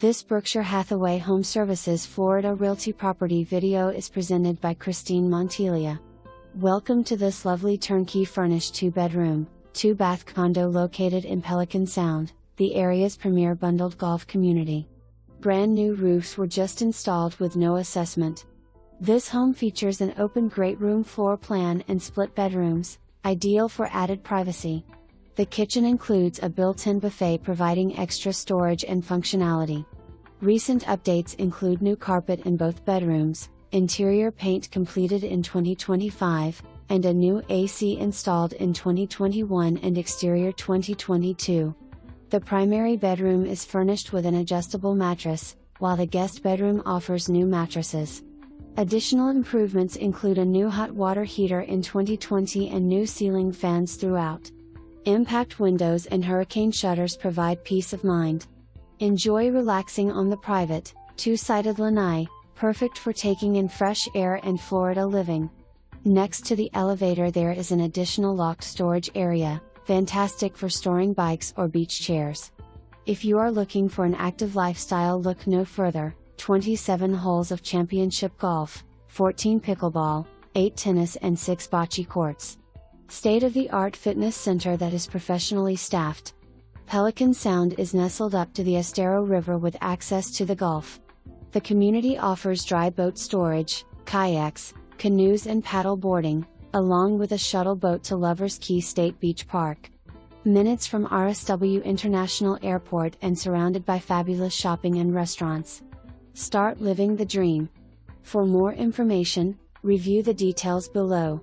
This Berkshire Hathaway HomeServices Florida Realty property video is presented by Christine Montilia. Welcome to this lovely turnkey furnished 2-bedroom, 2-bath condo located in Pelican Sound, the area's premier bundled golf community. Brand new roofs were just installed with no assessment. This home features an open great room floor plan and split bedrooms, ideal for added privacy. The kitchen includes a built-in buffet providing extra storage and functionality. Recent updates include new carpet in both bedrooms, interior paint completed in 2025, and a new AC installed in 2021 and exterior 2022. The primary bedroom is furnished with an adjustable mattress, while the guest bedroom offers new mattresses. Additional improvements include a new hot water heater in 2020 and new ceiling fans throughout. Impact windows and hurricane shutters provide peace of mind. Enjoy relaxing on the private, 2-sided lanai, perfect for taking in fresh air and Florida living. Next to the elevator there is an additional locked storage area, fantastic for storing bikes or beach chairs. If you are looking for an active lifestyle, look no further. 27 holes of championship golf, 14 pickleball, 8 tennis and 6 bocce courts. State-of-the-art fitness center that is professionally staffed. Pelican Sound is nestled up to the Estero River with access to the Gulf. The community offers dry boat storage, kayaks, canoes and paddle boarding, along with a shuttle boat to Lovers Key State Beach Park. Minutes from RSW International Airport and surrounded by fabulous shopping and restaurants. Start living the dream. For more information, review the details below.